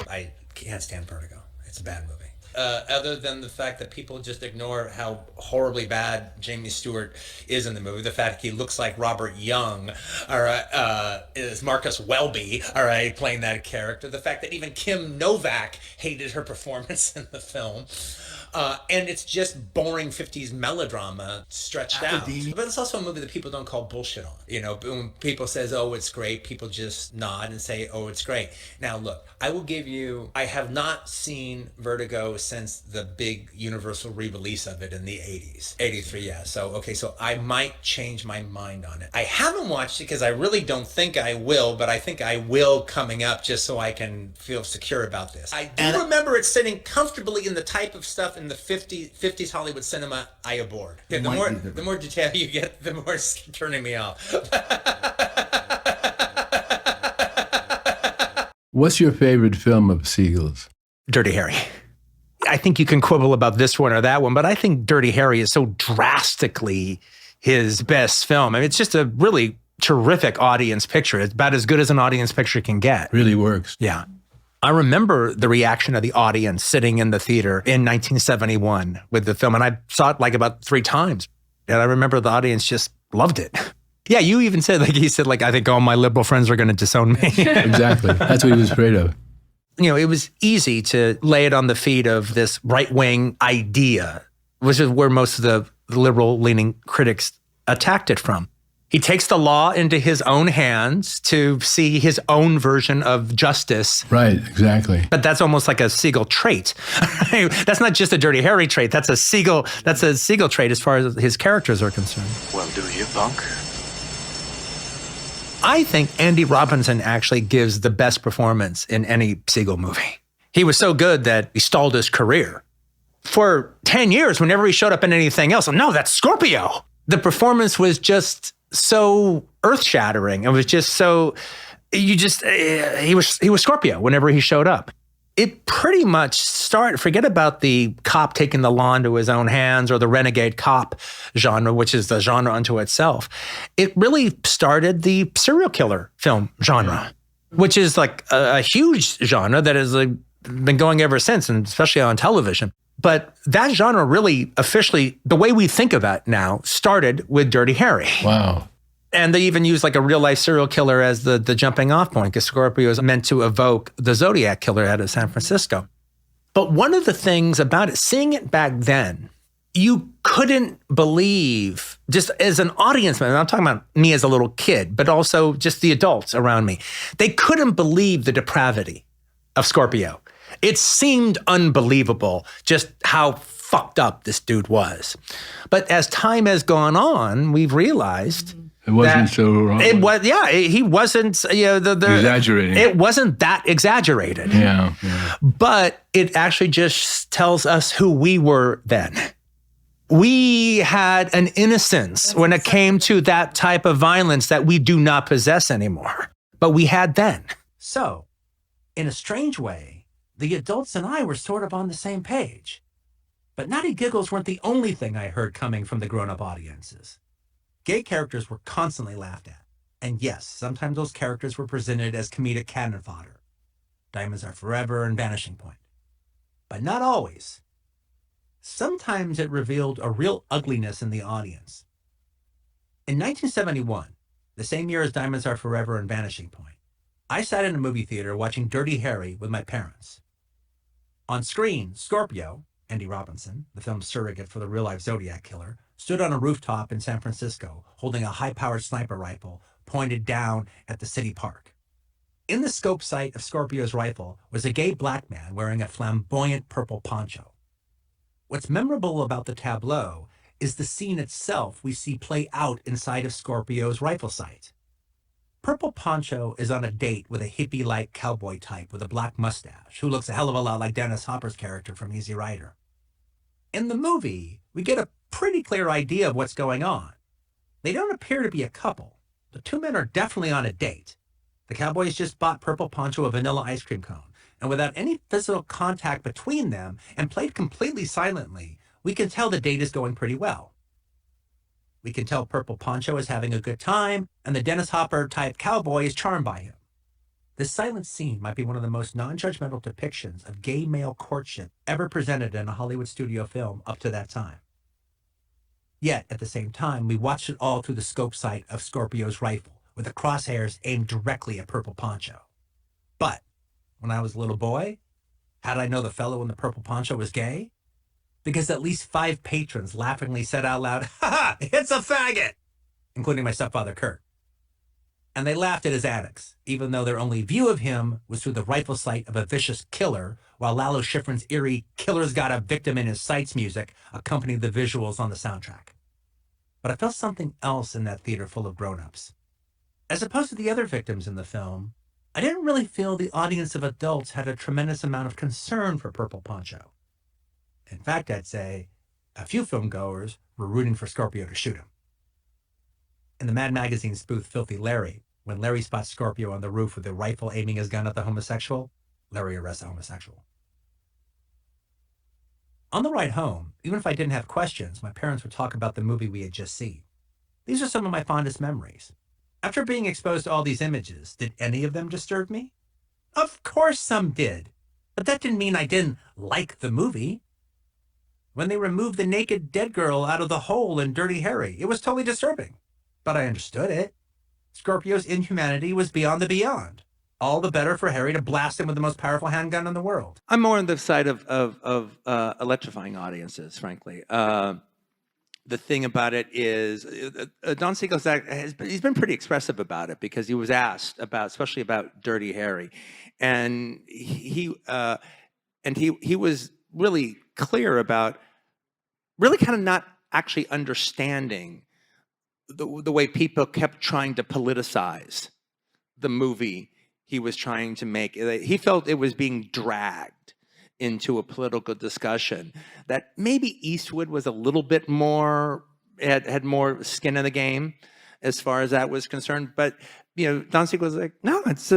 I can't stand Vertigo. It's a bad movie. Other than the fact that people just ignore how horribly bad Jamie Stewart is in the movie, the fact he looks like Robert Young, all right, is Marcus Welby, all right, playing that character, the fact that even Kim Novak hated her performance in the film. And it's just boring 50s melodrama stretched out. But it's also a movie that people don't call bullshit on. You know, when people says, oh, it's great, people just nod and say, oh, it's great. Now, look, I will give you, I have not seen Vertigo since the big Universal re-release of it in the 80s. 83, yeah. So I might change my mind on it. I haven't watched it because I really don't think I will, but I think I will coming up just so I can feel secure about this. I do remember it sitting comfortably in the type of stuff in the 50s Hollywood cinema I abhorred. Yeah, the more detail you get, the more it's turning me off. What's your favorite film of Siegel's? Dirty Harry. I think you can quibble about this one or that one, but I think Dirty Harry is so drastically his best film. I mean, it's just a really terrific audience picture. It's about as good as an audience picture can get. Really works. Yeah. I remember the reaction of the audience sitting in the theater in 1971 with the film, and I saw it like about 3 times. And I remember the audience just loved it. Yeah, you even said, I think all my liberal friends are going to disown me. Exactly. That's what he was afraid of. You know, it was easy to lay it on the feet of this right-wing idea, which is where most of the liberal-leaning critics attacked it from. He takes the law into his own hands to see his own version of justice. Right, exactly. But that's almost like a Siegel trait. That's not just a Dirty Harry trait. That's a Siegel trait as far as his characters are concerned. Well, do you, punk? I think Andy Robinson actually gives the best performance in any Siegel movie. He was so good that he stalled his career. For 10 years, whenever he showed up in anything else, no, that's Scorpio. The performance was just so earth-shattering. It was just so, he was Scorpio whenever he showed up. It pretty much started, forget about the cop taking the law into his own hands or the renegade cop genre, which is the genre unto itself. It really started the serial killer film genre, which is like a huge genre that has been going ever since, and especially on television. But that genre really officially, the way we think of it now, started with Dirty Harry. Wow. And they even use like a real life serial killer as the jumping off point, because Scorpio is meant to evoke the Zodiac killer out of San Francisco. But one of the things about it, seeing it back then, you couldn't believe, just as an audience member, I'm talking about me as a little kid, but also just the adults around me, they couldn't believe the depravity of Scorpio. It seemed unbelievable just how fucked up this dude was. But as time has gone on, we've realized it wasn't so wrong. It was, yeah. He wasn't, exaggerating. It wasn't that exaggerated. Yeah. But it actually just tells us who we were then. We had an innocence when it came to that type of violence that we do not possess anymore. But we had then. So, in a strange way, the adults and I were sort of on the same page. But naughty giggles weren't the only thing I heard coming from the grown-up audiences. Gay characters were constantly laughed at. And yes, sometimes those characters were presented as comedic cannon fodder. Diamonds Are Forever and Vanishing Point. But not always. Sometimes it revealed a real ugliness in the audience. In 1971, the same year as Diamonds Are Forever and Vanishing Point, I sat in a movie theater watching Dirty Harry with my parents. On screen, Scorpio, Andy Robinson, the film's surrogate for the real-life Zodiac killer, stood on a rooftop in San Francisco holding a high-powered sniper rifle pointed down at the city park. In the scope sight of Scorpio's rifle was a gay black man wearing a flamboyant purple poncho. What's memorable about the tableau is the scene itself we see play out inside of Scorpio's rifle sight. Purple Poncho is on a date with a hippie-like cowboy type with a black mustache who looks a hell of a lot like Dennis Hopper's character from Easy Rider. In the movie, we get a pretty clear idea of what's going on. They don't appear to be a couple. The two men are definitely on a date. The cowboys just bought Purple Poncho a vanilla ice cream cone, and without any physical contact between them and played completely silently, we can tell the date is going pretty well. We can tell Purple Poncho is having a good time, and the Dennis Hopper-type cowboy is charmed by him. This silent scene might be one of the most non-judgmental depictions of gay male courtship ever presented in a Hollywood studio film up to that time. Yet, at the same time, we watched it all through the scope sight of Scorpio's rifle, with the crosshairs aimed directly at Purple Poncho. But, when I was a little boy, how did I know the fellow in the purple poncho was gay? Because at least 5 patrons laughingly said out loud, "Ha ha, it's a faggot!" including my stepfather, Kurt. And they laughed at his antics, even though their only view of him was through the rifle sight of a vicious killer, while Lalo Schifrin's eerie "Killer's Got a Victim in His Sights" music accompanied the visuals on the soundtrack. But I felt something else in that theater full of grown-ups. As opposed to the other victims in the film, I didn't really feel the audience of adults had a tremendous amount of concern for Purple Poncho. In fact, I'd say a few filmgoers were rooting for Scorpio to shoot him. In the Mad Magazine spoof Filthy Larry, when Larry spots Scorpio on the roof with a rifle aiming his gun at the homosexual, Larry arrests the homosexual. On the ride home, even if I didn't have questions, my parents would talk about the movie we had just seen. These are some of my fondest memories. After being exposed to all these images, did any of them disturb me? Of course some did, but that didn't mean I didn't like the movie. When they removed the naked dead girl out of the hole in Dirty Harry, it was totally disturbing, but I understood it. Scorpio's inhumanity was beyond the beyond. All the better for Harry to blast him with the most powerful handgun in the world. I'm more on the side of electrifying audiences, frankly. The thing about it is, Don Siegel's he's been pretty expressive about it because he was asked about, especially about Dirty Harry, and he was really clear about really kind of not actually understanding the way people kept trying to politicize the movie he was trying to make. He felt it was being dragged into a political discussion that maybe Eastwood was a little bit more, had more skin in the game as far as that was concerned. But, Don Siegel was like, no, it's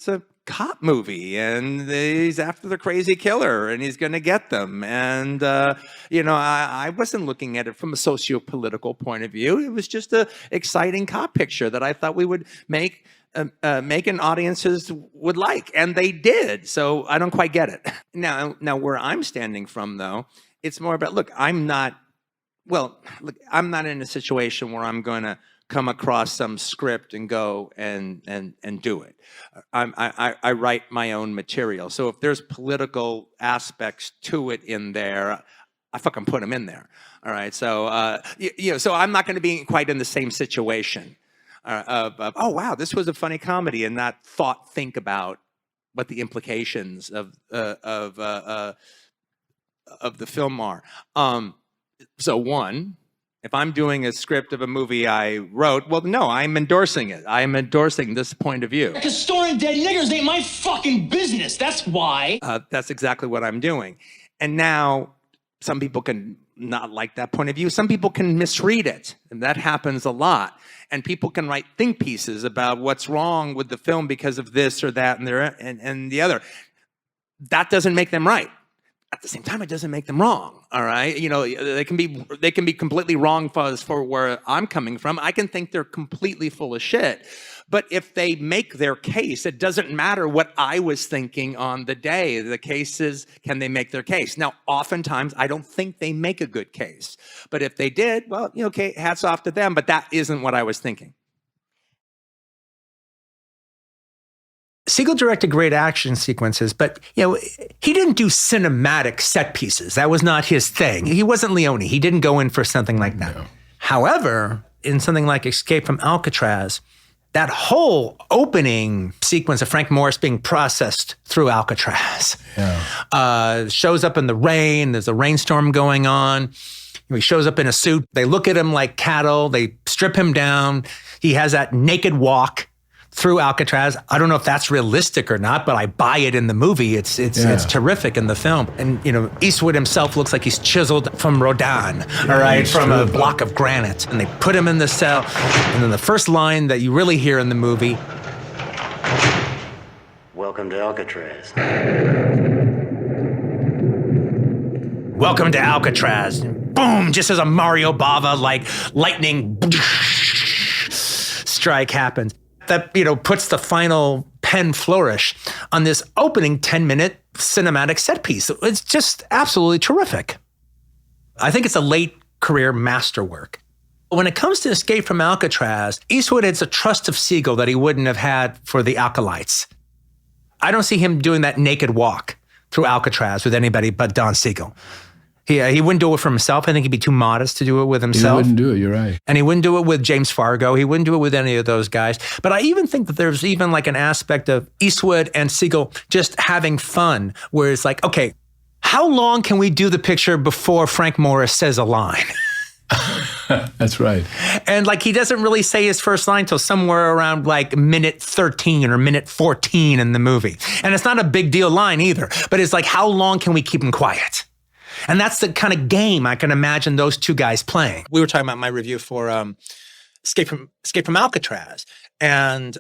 a cop movie, and he's after the crazy killer, and he's going to get them. And, I wasn't looking at it from a socio-political point of view. It was just an exciting cop picture that I thought we would make and audiences would like, and they did. So I don't quite get it. Now where I'm standing from, though, it's more about, I'm not in a situation where I'm going to come across some script and go and do it. I write my own material. So if there's political aspects to it in there, I fucking put them in there. All right. So, so I'm not going to be quite in the same situation. Oh wow, this was a funny comedy, and not think about what the implications of the film are. So one, if I'm doing a script of a movie I wrote, well, no, I'm endorsing it. I'm endorsing this point of view. Because storing dead niggers ain't my fucking business. That's why. That's exactly what I'm doing. And now some people can not like that point of view. Some people can misread it, and that happens a lot. And people can write think pieces about what's wrong with the film because of this or that and the other. That doesn't make them right. At the same time, it doesn't make them wrong. All right, they can be completely wrong as for where I'm coming from. I can think they're completely full of shit. But if they make their case, it doesn't matter what I was thinking on the day. The case is, can they make their case? Now, oftentimes, I don't think they make a good case. But if they did, well, okay, hats off to them. But that isn't what I was thinking. Siegel directed great action sequences, but he didn't do cinematic set pieces. That was not his thing. He wasn't Leone. He didn't go in for something like that. No. However, in something like Escape from Alcatraz, that whole opening sequence of Frank Morris being processed through Alcatraz shows up in the rain. There's a rainstorm going on. He shows up in a suit. They look at him like cattle. They strip him down. He has that naked walk through Alcatraz. I don't know if that's realistic or not, but I buy it in the movie. It's terrific in the film. And, Eastwood himself looks like he's chiseled from Rodin, from a block of granite. And they put him in the cell. And then the first line that you really hear in the movie, "Welcome to Alcatraz." "Welcome to Alcatraz." Boom, just as a Mario Bava, lightning strike happens. That, puts the final pen flourish on this opening 10-minute cinematic set piece. It's just absolutely terrific. I think it's a late career masterwork. When it comes to Escape from Alcatraz, Eastwood has a trust of Siegel that he wouldn't have had for the Acolytes. I don't see him doing that naked walk through Alcatraz with anybody but Don Siegel. He wouldn't do it for himself. I think he'd be too modest to do it with himself. He wouldn't do it, you're right. And he wouldn't do it with James Fargo. He wouldn't do it with any of those guys. But I even think that there's even like an aspect of Eastwood and Siegel just having fun, where it's like, okay, how long can we do the picture before Frank Morris says a line? That's right. And like, he doesn't really say his first line till somewhere around like minute 13 or minute 14 in the movie. And it's not a big deal line either, but it's like, how long can we keep him quiet? And that's the kind of game I can imagine those two guys playing. We were talking about my review for Escape from Alcatraz. And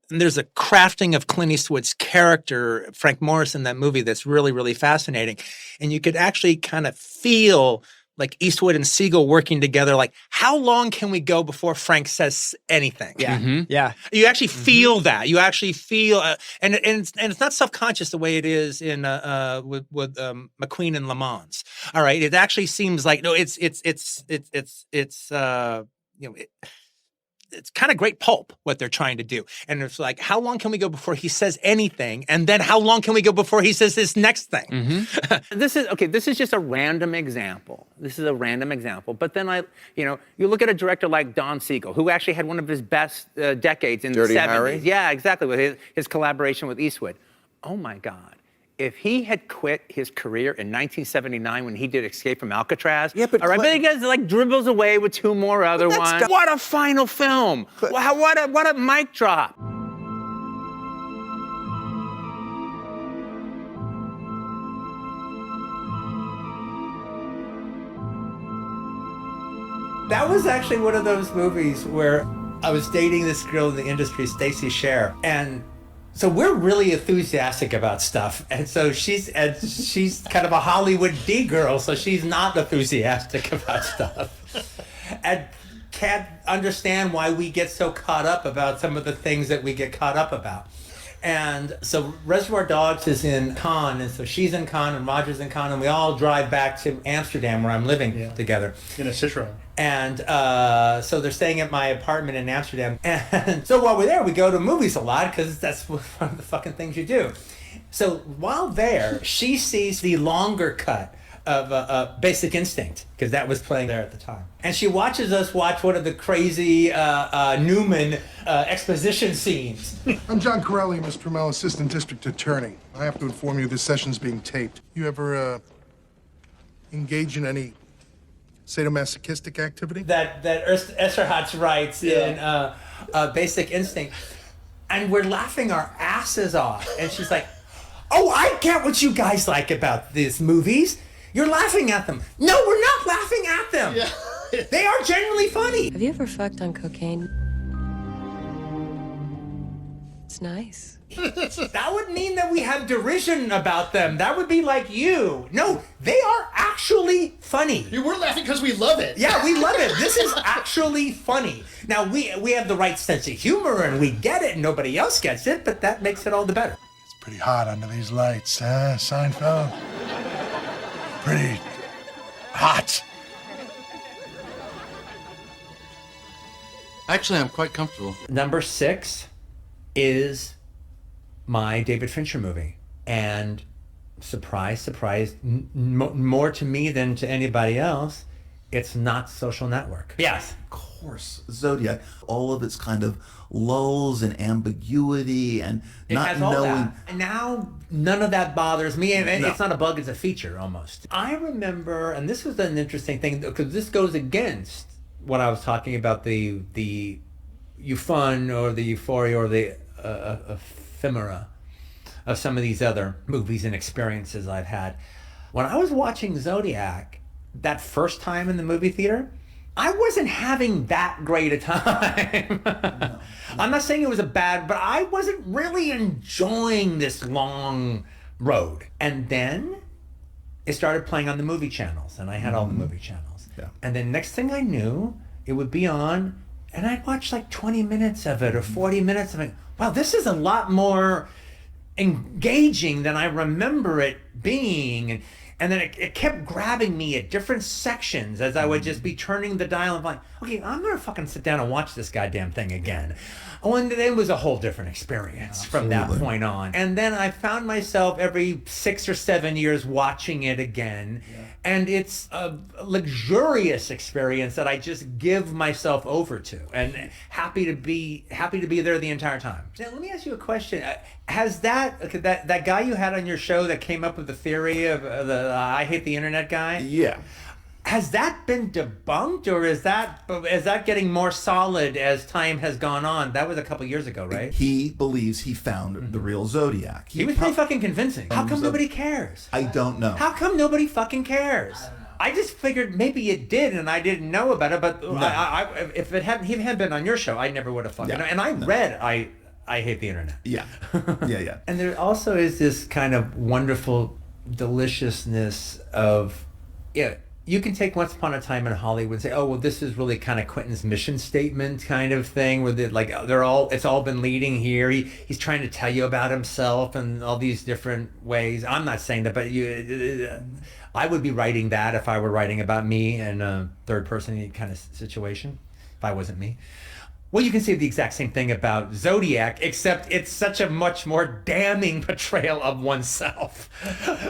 there's a crafting of Clint Eastwood's character, Frank Morris, in that movie that's really, really fascinating. And you could actually kind of feel like Eastwood and Siegel working together, like, how long can we go before Frank says anything? Yeah. Yeah. You actually feel that. You actually feel, and it's not self-conscious the way it is in with McQueen and Le Mans. All right. It actually seems like, no, it's it's kind of great pulp what they're trying to do. And it's like, how long can we go before he says anything? And then how long can we go before he says this next thing? This is just a random example. But then you look at a director like Don Siegel, who actually had one of his best decades in Dirty the 70s. Harry? Yeah, exactly, with his collaboration with Eastwood. Oh my God. If he had quit his career in 1979 when he did Escape from Alcatraz, Yeah, but all right, but he gets like dribbles away with two more other ones. What a final film! What a mic drop! That was actually one of those movies where I was dating this girl in the industry, Stacey Scher, and so we're really enthusiastic about stuff, and so she's kind of a Hollywood D girl, so she's not enthusiastic about stuff, and can't understand why we get so caught up about some of the things that we get caught up about. And so Reservoir Dogs is in Cannes, and so she's in Cannes and Roger's in Cannes, and we all drive back to Amsterdam where I'm living together. In a Citroen. And so they're staying at my apartment in Amsterdam. And so while we're there, we go to movies a lot because that's one of the fucking things you do. So while there, she sees the longer cut of Basic Instinct, because that was playing there at the time. And she watches us watch one of the crazy Newman exposition scenes. I'm John Corelli, Mr. Trammell, Assistant District Attorney. I have to inform you this session's being taped. You ever engage in any sadomasochistic activity? That Esserhatz writes in Basic Instinct. And we're laughing our asses off. And she's like, oh, I get what you guys like about these movies. You're laughing at them. No, we're not laughing at them. Yeah. They are genuinely funny. Have you ever fucked on cocaine? It's nice. That would mean that we have derision about them. That would be like you. No, they are actually funny. We're laughing because we love it. Yeah, we love it. This is actually funny. Now, we have the right sense of humor and we get it and nobody else gets it, but that makes it all the better. It's pretty hot under these lights, huh, Seinfeld? Pretty hot. Actually, I'm quite comfortable. Number 6 is my David Fincher movie. And surprise, surprise, more to me than to anybody else, it's not Social Network. Yes. Of course, Zodiac, all of its kind of lulls and ambiguity and It not has all knowing. that. Now, none of that bothers me. And it's not a bug, it's a feature almost. I remember, and this was an interesting thing, because this goes against what I was talking about, the euphoria or the euphoria or the ephemera of some of these other movies and experiences I've had. When I was watching Zodiac that first time in the movie theater, I wasn't having that great a time. No. I'm not saying it was a bad, but I wasn't really enjoying this long road. And then it started playing on the movie channels, and I had all the movie channels. Yeah. And then next thing I knew, it would be on, And I'd watch like 20 minutes of it or 40 minutes of it. Wow, this is a lot more engaging than I remember it being. And then it kept grabbing me at different sections as I would just be turning the dial and like, okay, I'm gonna fucking sit down and watch this goddamn thing again. Oh, and it was a whole different experience from that point on. And then I found myself every 6 or 7 years watching it again. Yeah. And it's a luxurious experience that I just give myself over to, and happy to be there the entire time. Now, let me ask you a question. Has that guy you had on your show that came up with the theory of the I hate the internet guy? Yeah. Has that been debunked, or is that getting more solid as time has gone on? That was a couple years ago, right? He believes he found the real Zodiac. He was pretty fucking convincing. How come nobody cares? I don't know. How come nobody fucking cares? I just figured maybe it did, and I didn't know about it. But no. If he hadn't been on your show, I never would have fucking. Yeah. And I read I hate the internet. Yeah, yeah. And there also is this kind of wonderful deliciousness of, you can take Once Upon a Time in Hollywood and say, oh, well, this is really kind of Quentin's mission statement kind of thing, where it's all been leading here. He's trying to tell you about himself and all these different ways. I'm not saying that, but I would be writing that if I were writing about me in a third person kind of situation, if I wasn't me. Well, you can say the exact same thing about Zodiac, except it's such a much more damning portrayal of oneself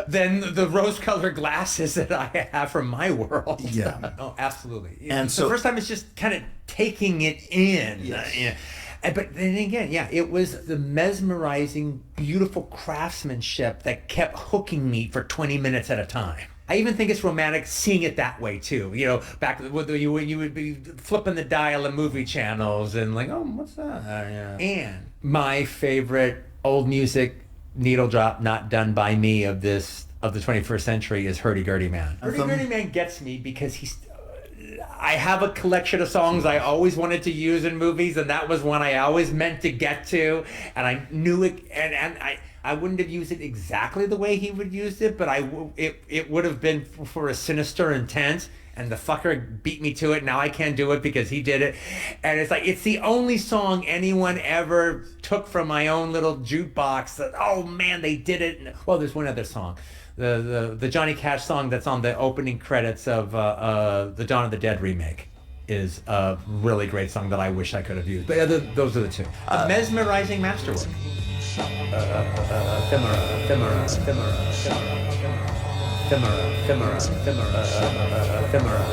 than the rose-colored glasses that I have from my world. Yeah. Oh, absolutely. And so the first time it's just kind of taking it in. Yes. But then again, it was the mesmerizing, beautiful craftsmanship that kept hooking me for 20 minutes at a time. I even think it's romantic seeing it that way too. Back when you would be flipping the dial of movie channels and like, oh, what's that? And my favorite old music needle drop not done by me of the 21st century is Hurdy Gurdy Man. Hurdy Gurdy Man gets me because I have a collection of songs I always wanted to use in movies, and that was one I always meant to get to, and I knew it, and I wouldn't have used it exactly the way he would use it, but it would have been for a sinister intent, and the fucker beat me to it. Now I can't do it because he did it. And it's like, it's the only song anyone ever took from my own little jukebox that, oh man, they did it. Well, there's one other song. The Johnny Cash song that's on the opening credits of the Dawn of the Dead remake is a really great song that I wish I could have used. But those are the two. A mesmerizing masterwork. Thimera.